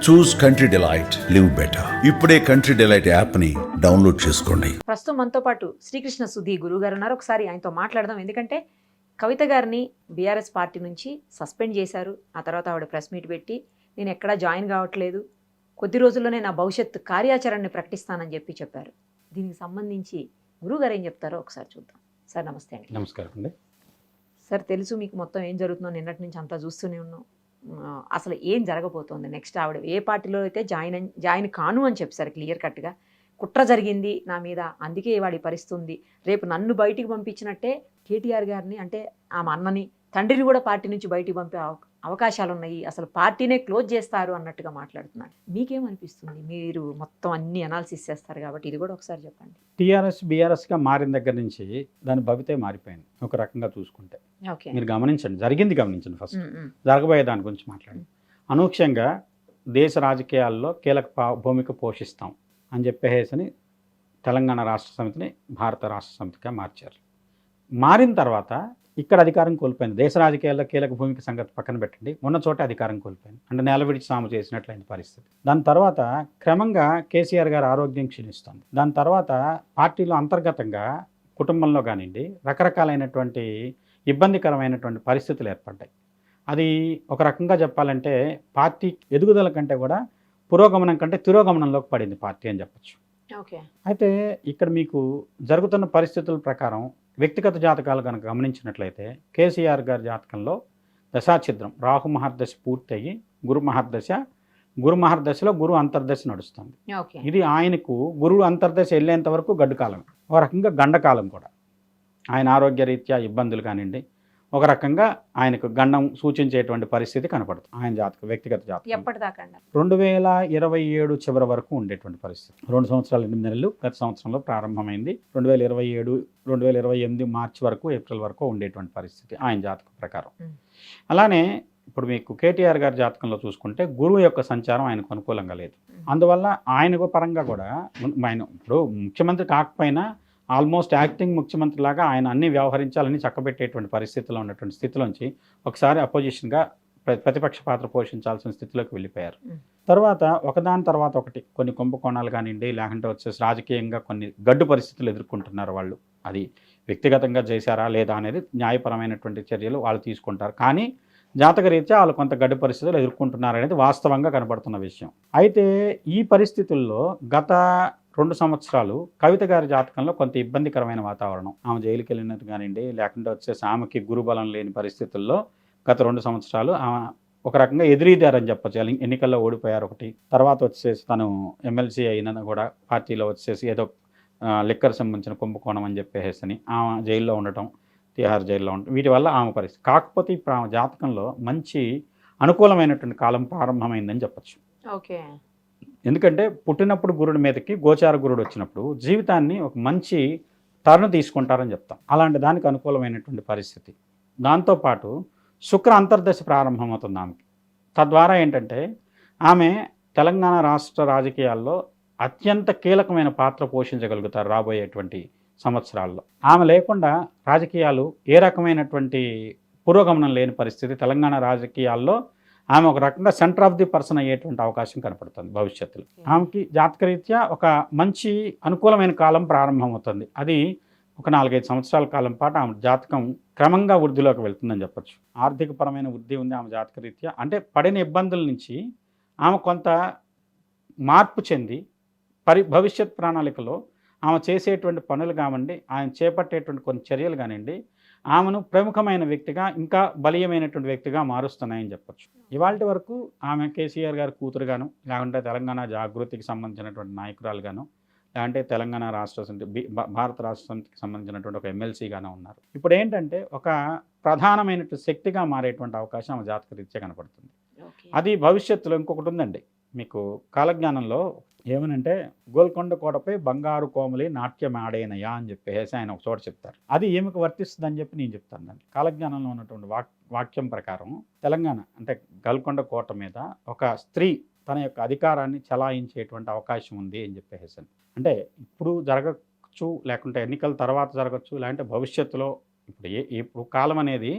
చూస్ country delight, live better. ఇప్పుడే country delight app ని download చేసుకోండి. ప్రస్తుతం మనతో పాటు శ్రీకృష్ణ సుధీ గురువు గారు ఉన్నారు. ఒకసారి ఆయనతో మాట్లాడదాం. ఎందుకంటే కవిత గారిని బీఆర్ఎస్ పార్టీ నుంచి సస్పెండ్ చేశారు. ఆ తర్వాత ఆవిడ ప్రెస్ మీట్ పెట్టి నేను ఎక్కడా జాయిన్ కావట్లేదు, కొద్ది రోజుల్లోనే నా భవిష్యత్ కార్యాచరణని ప్రకటిస్తానని చెప్పారు. దీనికి సంబంధించి గురువు గారు ఏం చెప్తారో ఒకసారి చూద్దాం. సార్ నమస్తే అండి. నమస్కారం అండి. సార్ తెలుసు మీకు మొత్తం ఏం జరుగుతుందో, నిన్నటి నుంచి అంతా చూస్తూనే ఉన్నాం. అసలు ఏం జరగబోతోంది నెక్స్ట్? ఆవిడ ఏ పార్టీలో అయితే జాయిన్ కాను అని చెప్పారు క్లియర్ కట్గా. కుట్ర జరిగింది నా మీద, అందుకే వాడి పరిస్థితుంది. రేపు నన్ను బయటికి పంపించినట్టే కేటీఆర్ గారిని, అంటే ఆమె అన్నని, తండ్రిని కూడా పార్టీ నుంచి బయటికి పంపే అవకాశాలు ఉన్నాయి, అసలు పార్టీనే క్లోజ్ చేస్తారు అన్నట్టుగా మాట్లాడుతున్నాడు. మీకేమనిపిస్తుంది? మీరు మొత్తం అన్ని అనాలిసిస్ చేస్తారు కాబట్టి ఇది కూడా ఒకసారి చెప్పండి. టీఆర్ఎస్ బీఆర్ఎస్గా మారిన దగ్గర నుంచి దాని భవితే మారిపోయింది ఒక రకంగా చూసుకుంటే. మీరు గమనించండి, జరిగింది గమనించండి. ఫస్ట్ జరగబోయే దాని గురించి మాట్లాడండి. అనూహ్యంగా దేశ రాజకీయాల్లో కీలక భూమిక పోషిస్తాం అని చెప్పేసి తెలంగాణ రాష్ట్ర సమితిని భారత రాష్ట్ర సమితిగా మార్చారు. మారిన తర్వాత ఇక్కడ అధికారం కోల్పోయింది. దేశ రాజకీయాల్లో కీలక భూమిక సంగతి పక్కన పెట్టండి, ఉన్న చోట అధికారం కోల్పోయింది. అంటే నేల విడిచి సాము చేసినట్లయిన పరిస్థితి. దాని తర్వాత క్రమంగా కేసీఆర్ గారి ఆరోగ్యం క్షీణిస్తుంది. దాని తర్వాత పార్టీలో అంతర్గతంగా కుటుంబంలో కానివ్వండి రకరకాలైనటువంటి ఇబ్బందికరమైనటువంటి పరిస్థితులు ఏర్పడ్డాయి. అది ఒక రకంగా చెప్పాలంటే పార్టీ ఎదుగుదల కంటే కూడా పురోగమనం కంటే తిరోగమనంలోకి పడింది పార్టీ అని చెప్పచ్చు. అయితే ఇక్కడ మీకు జరుగుతున్న పరిస్థితుల ప్రకారం వ్యక్తిగత జాతకాలు కనుక గమనించినట్లయితే కేసీఆర్ గారి జాతకంలో దశాఛిద్రం రాహు మహర్దశ పూర్తయి గురు మహర్దశలో గురు అంతర్దశ నడుస్తుంది. ఇది ఆయనకు గురువు అంతర్దశ వెళ్ళేంత వరకు గడ్డు కాలం, ఒక రకంగా గండకాలం కూడా. ఆయన ఆరోగ్య రీత్యా ఇబ్బందులు కానివ్వండి, ఒక రకంగా ఆయనకు గండం సూచించేటువంటి పరిస్థితి కనపడుతుంది ఆయన జాతకం, వ్యక్తిగత జాతకం. 2027 చివరి వరకు ఉండేటువంటి పరిస్థితి. 2 సంవత్సరాలు 8 నెలలు గత సంవత్సరంలో ప్రారంభమైంది. 2027 మార్చి వరకు, ఏప్రిల్ వరకు ఉండేటువంటి పరిస్థితి ఆయన జాతకం ప్రకారం. అలానే ఇప్పుడు మీకు కేటీఆర్ గారి జాతకంలో చూసుకుంటే గురువు యొక్క సంచారం ఆయనకు అనుకూలంగా లేదు. అందువల్ల ఆయనకు పరంగా కూడా ఆయన ఇప్పుడు ముఖ్యమంత్రి కాకపోయినా ఆల్మోస్ట్ యాక్టింగ్ ముఖ్యమంత్రి లాగా ఆయన అన్ని వ్యవహరించాలని చక్కబెట్టేటువంటి పరిస్థితిలో ఉన్నటువంటి స్థితిలోంచి ఒకసారి అపోజిషన్గా ప్రతిపక్ష పాత్ర పోషించాల్సిన స్థితిలోకి వెళ్ళిపోయారు. తర్వాత ఒకదాని తర్వాత ఒకటి కొన్ని కుంభకోణాలు కానివ్వండి, లేకుంటే వచ్చేసి రాజకీయంగా కొన్ని గడ్డు పరిస్థితులు ఎదుర్కొంటున్నారు వాళ్ళు. అది వ్యక్తిగతంగా చేశారా లేదా అనేది న్యాయపరమైనటువంటి చర్యలు వాళ్ళు తీసుకుంటారు. కానీ జాతకరీత్యా వాళ్ళు కొంత గడ్డు పరిస్థితులు ఎదుర్కొంటున్నారు అనేది వాస్తవంగా కనబడుతున్న విషయం. అయితే ఈ పరిస్థితుల్లో గత 2 సంవత్సరాలు కవిత గారి జాతకంలో కొంత ఇబ్బందికరమైన వాతావరణం. ఆమె జైలుకి వెళ్ళినట్టు కానివ్వండి, లేకుంటే వచ్చేసి ఆమెకి గురుబలం లేని పరిస్థితుల్లో గత 2 సంవత్సరాలు ఆమె ఒక రకంగా ఎదురీదారని చెప్పచ్చు. ఎన్నికల్లో ఓడిపోయారు ఒకటి. తర్వాత వచ్చేసి తను ఎమ్మెల్సీ అయినా కూడా పార్టీలో వచ్చేసి ఏదో లిక్కర్ సంబంధించిన కుంభకోణం అని చెప్పేసి ఆమె జైల్లో ఉండటం, తిహార్ జైల్లో ఉండటం, వీటి వల్ల ఆమె పరిస్థితి. కాకపోతే ఇప్పుడు ఆమె జాతకంలో మంచి అనుకూలమైనటువంటి కాలం ప్రారంభమైందని చెప్పచ్చు. ఓకే. ఎందుకంటే పుట్టినప్పుడు గురుడి మీదకి గోచార గురుడు వచ్చినప్పుడు జీవితాన్ని ఒక మంచి టర్న్ తీసుకుంటారని చెప్తాం. అలాంటి దానికి అనుకూలమైనటువంటి పరిస్థితి. దాంతోపాటు శుక్ర అంతర్దశ ప్రారంభమవుతుంది ఆమెకి. తద్వారా ఏంటంటే ఆమె తెలంగాణ రాష్ట్ర రాజకీయాల్లో అత్యంత కీలకమైన పాత్ర పోషించగలుగుతారు రాబోయేటువంటి సంవత్సరాల్లో. ఆమె లేకుండా రాజకీయాలు ఏ రకమైనటువంటి పురోగమనం లేని పరిస్థితి. తెలంగాణ రాజకీయాల్లో ఆమె ఒక రకంగా సెంటర్ ఆఫ్ ది పర్సన్ అయ్యేటువంటి అవకాశం కనపడుతుంది భవిష్యత్తులో. ఆమెకి జాతకరీత్యా ఒక మంచి అనుకూలమైన కాలం ప్రారంభమవుతుంది. అది ఒక 4-5 సంవత్సరాల కాలం పాటు ఆమె జాతకం క్రమంగా వృద్ధిలోకి వెళ్తుందని చెప్పచ్చు. ఆర్థికపరమైన వృద్ధి ఉంది ఆమె జాతకరీత్యా. అంటే పడిన ఇబ్బందుల నుంచి ఆమె కొంత మార్పు చెంది భవిష్యత్ ప్రణాళికలో ఆమె చేసేటువంటి పనులు కానివ్వండి, ఆయన చేపట్టేటువంటి కొన్ని చర్యలు కానివ్వండి, ఆమెను ప్రముఖమైన వ్యక్తిగా, ఇంకా బలీయమైనటువంటి వ్యక్తిగా మారుస్తున్నాయని చెప్పచ్చు. ఇవాళ వరకు ఆమె కేసీఆర్ గారి కూతురుగాను, లేకుంటే తెలంగాణ జాగృతికి సంబంధించినటువంటి నాయకురాలుగాను, లేదంటే తెలంగాణ రాష్ట్ర సమితి, భారత రాష్ట్ర సమితికి సంబంధించినటువంటి ఒక ఎమ్మెల్సీగానే ఉన్నారు. ఇప్పుడు ఏంటంటే ఒక ప్రధానమైనటువంటి శక్తిగా మారేటువంటి అవకాశం ఆమె జాతకరీత్యా కనపడుతుంది. అది భవిష్యత్తులో ఇంకొకటి ఉందండి మీకు కాలజ్ఞానంలో ఏమనంటే, గోల్కొండ కోటపై బంగారు కోమలి నాట్యం ఆడేనయా అని చెప్పేసి ఆయన ఒక చోట చెప్తారు. అది ఏమికి వర్తిస్తుందని చెప్పి నేను చెప్తాను. దాన్ని కాలజ్ఞానంలో ఉన్నటువంటి వాక్యం ప్రకారం తెలంగాణ అంటే గోల్కొండ కోట మీద ఒక స్త్రీ తన యొక్క అధికారాన్ని చలాయించేటువంటి అవకాశం ఉంది అని చెప్పేసి. అంటే ఇప్పుడు జరగచ్చు, లేకుంటే ఎన్నికల తర్వాత జరగచ్చు, లేదంటే భవిష్యత్తులో. ఇప్పుడు కాలం అనేది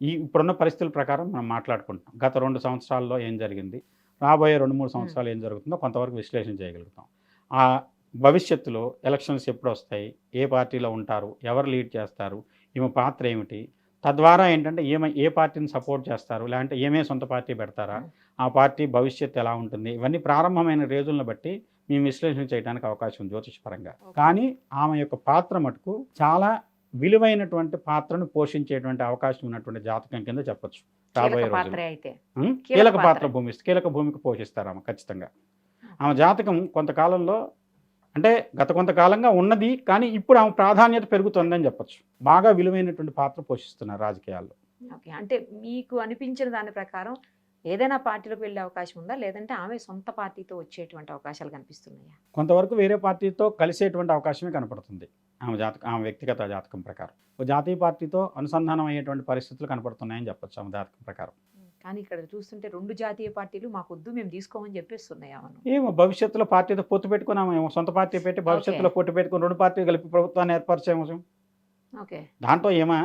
ఇప్పుడున్న పరిస్థితుల ప్రకారం మనం మాట్లాడుకుంటాం. గత 2 సంవత్సరాల్లో ఏం జరిగింది, రాబోయే 2-3 సంవత్సరాలు ఏం జరుగుతుందో కొంతవరకు విశ్లేషణ చేయగలుగుతాం. ఆ భవిష్యత్తులో ఎలక్షన్స్ ఎప్పుడు వస్తాయి, ఏ పార్టీలో ఉంటారు, ఎవరు లీడ్ చేస్తారు, ఈమె పాత్ర ఏమిటి, తద్వారా ఏంటంటే ఏ పార్టీని సపోర్ట్ చేస్తారు, లేదంటే ఏమే సొంత పార్టీ పెడతారా, ఆ పార్టీ భవిష్యత్తు ఎలా ఉంటుంది, ఇవన్నీ ప్రారంభమైన రోజులను బట్టి మేము విశ్లేషణ చేయడానికి అవకాశం ఉంది జ్యోతిషపరంగా. కానీ ఆమె యొక్క పాత్ర మటుకు చాలా విలువైనటువంటి పాత్రను పోషించేటువంటి అవకాశం ఉన్నటువంటి జాతకం కింద చెప్పొచ్చు. రాబోయే రోజుల్లో కీలక భూమికి పోషిస్తారు ఆమె ఖచ్చితంగా. ఆమె జాతకం కొంతకాలంలో అంటే గత కొంతకాలంగా ఉన్నది, కానీ ఇప్పుడు ఆమె ప్రాధాన్యత పెరుగుతుందని చెప్పొచ్చు. బాగా విలువైనటువంటి పాత్ర పోషిస్తున్నారు రాజకీయాల్లో. ఓకే, అంటే మీకు అనిపించిన దాని ప్రకారం ఏదైనా పార్టీలోకి వెళ్ళే అవకాశం ఉందా, లేదంటే ఆమె సొంత పార్టీతో వచ్చేటువంటి అవకాశాలు కనిపిస్తున్నాయా? కొంతవరకు వేరే పార్టీతో కలిసేటువంటి అవకాశమే కనపడుతుంది ఆమె వ్యక్తిగత జాతకం ప్రకారం. ఒక జాతీయ పార్టీతో అనుసంధానం అయ్యేటువంటి పరిస్థితులు కనపడుతున్నాయని చెప్పొచ్చు ఆమె జాతకం ప్రకారం. కానీ ఇక్కడ చూస్తుంటే 2 జాతీయ పార్టీలు మాకొద్దు, మేము తీసుకోమని చెప్పేస్తున్నాయి ఆమెను. ఏమో భవిష్యత్తులో పార్టీతో పొత్తు పెట్టుకుని ఆమె సొంత పార్టీ పెట్టి భవిష్యత్తులో పొత్తు పెట్టుకుని 2 పార్టీలు కలిపి ప్రభుత్వాన్ని ఏర్పరిచేమో. ఓకే, దాంట్లో ఈమె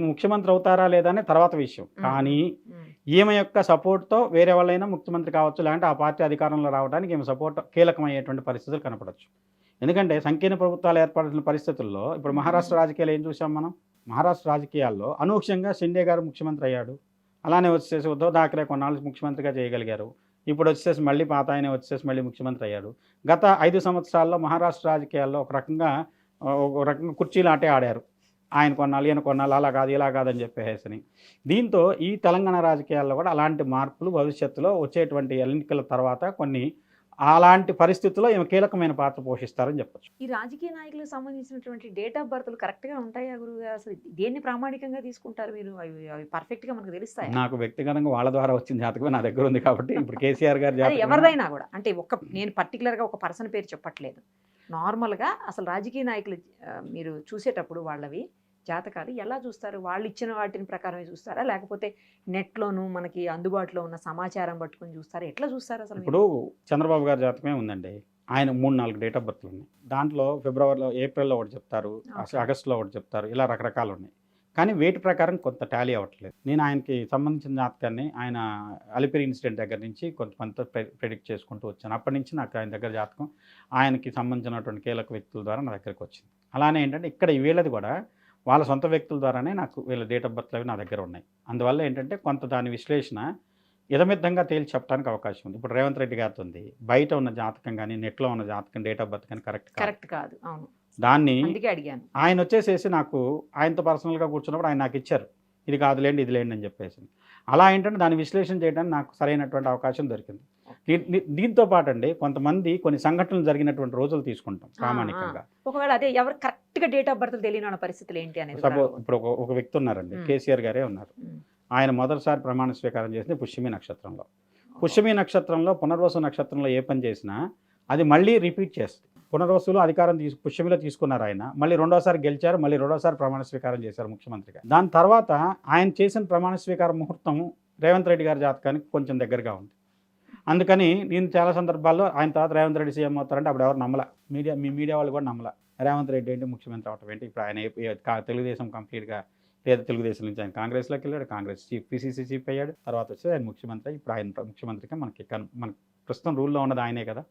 ముఖ్యమంత్రి అవుతారా లేదా అనే తర్వాత విషయం. కానీ ఈమె యొక్క సపోర్ట్తో వేరే వాళ్ళైనా ముఖ్యమంత్రి కావచ్చు, లేదంటే ఆ పార్టీ అధికారంలో రావడానికి ఈమె సపోర్ట్ కీలకమయ్యేటువంటి పరిస్థితులు కనపడవచ్చు. ఎందుకంటే సంకీర్ణ ప్రభుత్వాలు ఏర్పడిన పరిస్థితుల్లో ఇప్పుడు మహారాష్ట్ర రాజకీయాలు ఏం చూసాం మనం. మహారాష్ట్ర రాజకీయాల్లో అనూహ్యంగా షిండే గారు ముఖ్యమంత్రి అయ్యాడు. అలానే వచ్చేసి ఉద్ధవ్ ఠాక్రే కొన్నాళ్ళు ముఖ్యమంత్రిగా చేయగలిగారు. ఇప్పుడు వచ్చేసి మళ్ళీ పాత ఆయన వచ్చేసి మళ్ళీ ముఖ్యమంత్రి అయ్యాడు. గత 5 సంవత్సరాల్లో మహారాష్ట్ర రాజకీయాల్లో ఒక రకంగా కుర్చీలు ఆటే ఆడారు. ఆయన కొన్నాళ్ళు ఈయన కొన్నాళ్ళు, అలా కాదు ఇలా కాదని చెప్పేసి. దీంతో ఈ తెలంగాణ రాజకీయాల్లో కూడా అలాంటి మార్పులు భవిష్యత్తులో వచ్చేటువంటి ఎన్నికల తర్వాత కొన్ని అలాంటి పరిస్థితుల్లో ఈమె కీలకమైన పాత్ర పోషిస్తారని చెప్పొచ్చు. ఈ రాజకీయ నాయకులకు సంబంధించినటువంటి డేట్ ఆఫ్ బర్త్లు కరెక్ట్గా ఉంటాయా గురువుగారు? అసలు దేన్ని ప్రామాణికంగా తీసుకుంటారు మీరు? అవి పర్ఫెక్ట్గా మనకు తెలుస్తాయి? నాకు వ్యక్తిగతంగా వాళ్ళ ద్వారా వచ్చిన జాతకమే నా దగ్గర ఉంది కాబట్టి ఇప్పుడు కేసీఆర్ గారి జాతకం ఎవరిదైనా కూడా, అంటే నేను పర్టికులర్గా ఒక పర్సన్ పేరు చెప్పట్లేదు, నార్మల్గా అసలు రాజకీయ నాయకులు మీరు చూసేటప్పుడు వాళ్ళవి జాతకాలు ఎలా చూస్తారు? వాళ్ళు ఇచ్చిన వాటిని ప్రకారమే చూస్తారా, లేకపోతే నెట్లోనూ మనకి అందుబాటులో ఉన్న సమాచారం పట్టుకొని చూస్తారా? ఎట్లా చూస్తారు అసలు? ఇప్పుడు చంద్రబాబు గారి జాతకమే ఉందండి. ఆయన 3-4 డేట్ ఆఫ్ బర్త్లు ఉన్నాయి. దాంట్లో ఫిబ్రవరిలో, ఏప్రిల్లో ఒకటి చెప్తారు, ఆగస్టులో ఒకటి చెప్తారు, ఇలా రకరకాలు ఉన్నాయి. కానీ వేటి ప్రకారం కొంత టాలీ అవ్వట్లేదు. నేను ఆయనకి సంబంధించిన జాతకాన్ని ఆయన అలిపిరి ఇన్సిడెంట్ దగ్గర నుంచి కొంత ప్రెడిక్ట్ చేసుకుంటూ వచ్చాను. అప్పటి నుంచి నాకు ఆయన దగ్గర జాతకం ఆయనకి సంబంధించినటువంటి కీలక వ్యక్తుల ద్వారా నా దగ్గరికి వచ్చింది. అలానే ఏంటంటే ఇక్కడ వీళ్ళది కూడా వాళ్ళ సొంత వ్యక్తుల ద్వారానే నాకు వీళ్ళ డేట్ ఆఫ్ బర్త్లు అవి నా దగ్గర ఉన్నాయి. అందువల్ల ఏంటంటే కొంత దాని విశ్లేషణ ఇదమిద్దంగా తేల్చి చెప్పడానికి అవకాశం ఉంది. ఇప్పుడు రేవంత్ రెడ్డి గారితో ఉంది, బయట ఉన్న జాతకం కానీ నెట్లో ఉన్న జాతకం డేట్ ఆఫ్ బర్త్ కానీ కరెక్ట్ కాదు. అవును, దాన్ని అడిగాను. ఆయన వచ్చేసేసి నాకు ఆయనతో పర్సనల్గా కూర్చున్నప్పుడు ఆయన నాకు ఇచ్చారు, ఇది కాదులేండి ఇది లేండి అని చెప్పేసి. అలా ఏంటంటే దాన్ని విశ్లేషణ చేయడానికి నాకు సరైనటువంటి అవకాశం దొరికింది. దీంతో పాటు అండి కొంతమంది కొన్ని సంఘటనలు జరిగినటువంటి రోజులు తీసుకుంటాం ప్రామాణికంగా. ఒకవేళ అదే ఎవరు కరెక్ట్గా డేట్ ఆఫ్ బర్త్ తెలియని పరిస్థితులు ఏంటి అనేది. ఇప్పుడు ఒక వ్యక్తి ఉన్నారండి, కేసీఆర్ గారే ఉన్నారు. ఆయన మొదటిసారి ప్రమాణ స్వీకారం చేసింది పుష్యమి నక్షత్రంలో. పుష్యమి నక్షత్రంలో పునర్వసు నక్షత్రంలో ఏ పని చేసినా అది మళ్ళీ రిపీట్ చేస్తుంది. పునర్వసులో అధికారం పుష్యమిలో తీసుకున్నారు ఆయన, మళ్ళీ 2వసారి గెలిచారు, మళ్ళీ 2వసారి ప్రమాణ స్వీకారం చేశారు ముఖ్యమంత్రిగా. దాని తర్వాత ఆయన చేసిన ప్రమాణ స్వీకార ముహూర్తం రేవంత్ రెడ్డి గారి జాతకానికి కొంచెం దగ్గరగా ఉంది. అందుకని నేను చాలా సందర్భాల్లో ఆయన తర్వాత రేవంత్ రెడ్డి సీఎం అవుతారంటే అప్పుడు ఎవరు నమ్మల, మీడియా వాళ్ళు కూడా నమ్మల. రేవంత్ రెడ్డి ఏంటి ముఖ్యమంత్రి అవటం ఏంటి, ఇప్పుడు ఆయన తెలుగుదేశం కంప్లీట్గా లేదా తెలుగుదేశం నుంచి ఆయన కాంగ్రెస్లోకి వెళ్ళాడు, కాంగ్రెస్ పిసిసి చీఫ్ అయ్యాడు, తర్వాత వచ్చి ఆయన ముఖ్యమంత్రి. ఇప్పుడు ఆయన ముఖ్యమంత్రిగా మన ప్రస్తుతం రూల్లో ఉన్నది ఆయనే కదా.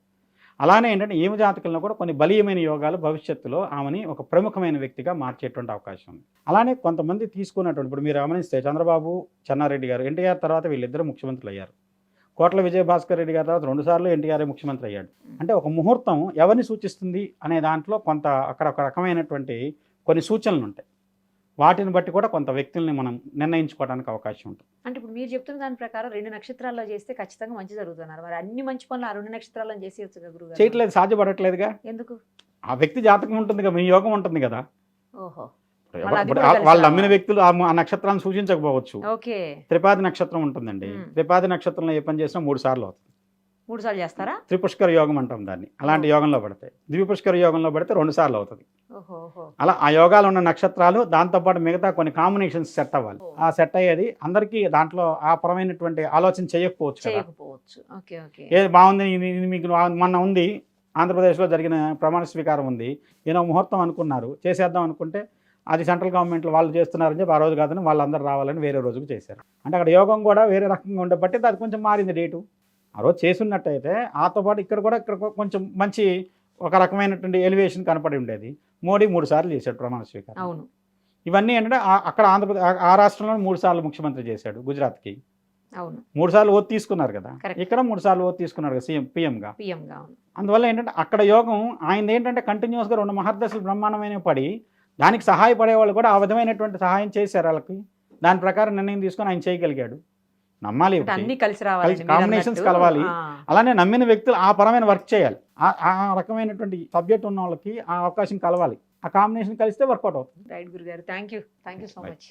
అలానే ఏంటంటే ఈమె జాతకంలో కూడా కొన్ని బలీయమైన యోగాలు భవిష్యత్తులో ఆమెని ఒక ప్రముఖమైన వ్యక్తిగా మార్చేటువంటి అవకాశం ఉంది. అలానే కొంతమంది తీసుకున్నటువంటి ఇప్పుడు మీరు గమనిస్తే చంద్రబాబు, చెన్నారెడ్డి గారు, ఎన్టీఆర్ తర్వాత వీళ్ళిద్దరూ ముఖ్యమంత్రులు అయ్యారు. కోట్ల విజయభాస్కర్ రెడ్డి గారి తర్వాత 2 సార్లు ఎన్టీఆర్ ముఖ్యమంత్రి అయ్యాడు. అంటే ఒక ముహూర్తం ఎవరిని సూచిస్తుంది అనే దాంట్లో కొంత అక్కడ ఒక రకమైనటువంటి కొన్ని సూచనలు ఉంటాయి. వాటిని బట్టి కూడా కొంత వ్యక్తుల్ని మనం నిర్ణయించుకోవడానికి అవకాశం ఉంటుంది. అంటే ఇప్పుడు మీరు చెప్తున్న దాని ప్రకారం 2 నక్షత్రాల్లో చేస్తే ఖచ్చితంగా మంచి జరుగుతున్నారు. మరి అన్ని మంచి పనులు ఆ 2 నక్షత్రాల్లో చేసేయచ్చు కదా గురుగారు? చేయట్లేదు, సాధ్యపడట్లేదుగా. ఎందుకు? ఆ వ్యక్తి జాతకం ఉంటుంది కదా, మీ యోగం ఉంటుంది కదా. ఓహో, వాళ్ళు నమ్మిన వ్యక్తులు ఆ నక్షత్రాన్ని సూచించకపోవచ్చు. ఓకే, త్రిపాది నక్షత్రం ఉంటుందండి. త్రిపాది నక్షత్రంలో ఏ పని చేసినా 3 సార్లు అవుతుంది. 3 సార్లు చేస్తారా? త్రిపుష్కర యోగం అంటాం దాన్ని. అలాంటి యోగంలో పడితే, ద్విపుష్కర యోగంలో పడితే 2 సార్లు అవుతుంది. అలా ఆ యోగాలు ఉన్న నక్షత్రాలు దాంతోపాటు మిగతా కొన్ని కాంబినేషన్స్ సెట్ అవ్వాలి. ఆ సెట్ అయ్యేది అందరికీ దాంట్లో ఆ పరమైనటువంటి ఆలోచన చేయకపోవచ్చు. ఏది బాగుంది మీకు మొన్న ఉంది ఆంధ్రప్రదేశ్లో జరిగిన ప్రమాణ స్వీకారం ఉంది, ఏదో ముహూర్తం అనుకున్నారు చేసేద్దాం అనుకుంటే అది సెంట్రల్ గవర్నమెంట్లో వాళ్ళు చేస్తున్నారని చెప్పి ఆ రోజు కాదని వాళ్ళందరూ రావాలని వేరే రోజుకు చేశారు. అంటే అక్కడ యోగం కూడా వేరే రకంగా ఉండబట్టి అది కొంచెం మారింది డేటు. ఆ రోజు చేసున్నట్టయితే ఆతో పాటు ఇక్కడ కొంచెం మంచి ఒక రకమైనటువంటి ఎలివేషన్ కనపడి ఉండేది. మోడీ 3 సార్లు చేశాడు ప్రమాణ స్వీకారం. అవును. ఇవన్నీ ఏంటంటే అక్కడ ఆంధ్రప్రదేశ్ ఆ రాష్ట్రంలో 3 సార్లు ముఖ్యమంత్రి చేశాడు గుజరాత్కి. అవును. 3 సార్లు ఓటు తీసుకున్నారు కదా, Correct. ఇక్కడ 3 సార్లు ఓటు తీసుకున్నారు కదా పిఎంగా. అవును. అందువల్ల ఏంటంటే అక్కడ యోగం ఆయనది ఏంటంటే కంటిన్యూస్గా 2 మహర్దశలు బ్రహ్మాండమైన పడి దానికి సహాయపడే వాళ్ళు కూడా ఆ విధమైనటువంటి సహాయం చేశారు వాళ్ళకి. దాని ప్రకారం నిర్ణయం తీసుకొని ఆయన చేయగలిగాడు. నమ్మాలి, అంటే అన్ని కలిసి రావాలి, కాంబినేషన్స్ కలవాలి. అలానే నమ్మిన వ్యక్తులు ఆ పరమైన వర్క్ చేయాలి. ఆ రకమైనటువంటి సబ్జెక్ట్ ఉన్న వాళ్ళకి ఆ అవకాశం కలవాలి. ఆ కాంబినేషన్ కలిస్తే వర్కౌట్ అవుతుంది. రైట్ గురుగారు, థ్యాంక్ యూ సో మచ్.